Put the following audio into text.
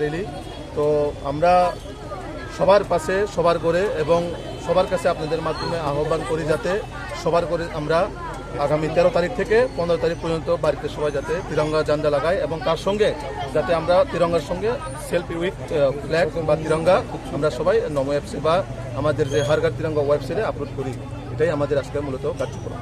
Rally. তো আমরা সবার পাশে সবার করে এবং সবার কাছে আপনাদের মাধ্যমে আহ্বান করি যাতে সবার করে আমরা আগামী 13 তারিখ থেকে 15 তারিখ পর্যন্ত বাড়িতে সবাই যাতে তিরঙ্গা ঝান্ডা লাগায় এবং তার সঙ্গে যাতে আমরা তিরঙ্গার সঙ্গে সেলফি উইথ ফ্ল্যাগ বা তিরঙ্গা আমরা সবাই নমো অ্যাপসে বা আমাদের যে হার ঘর তিরঙ্গা ওয়েবসাইটে আপলোড করি। এটাই আমাদের আজকে মূলত কার্যক্রম।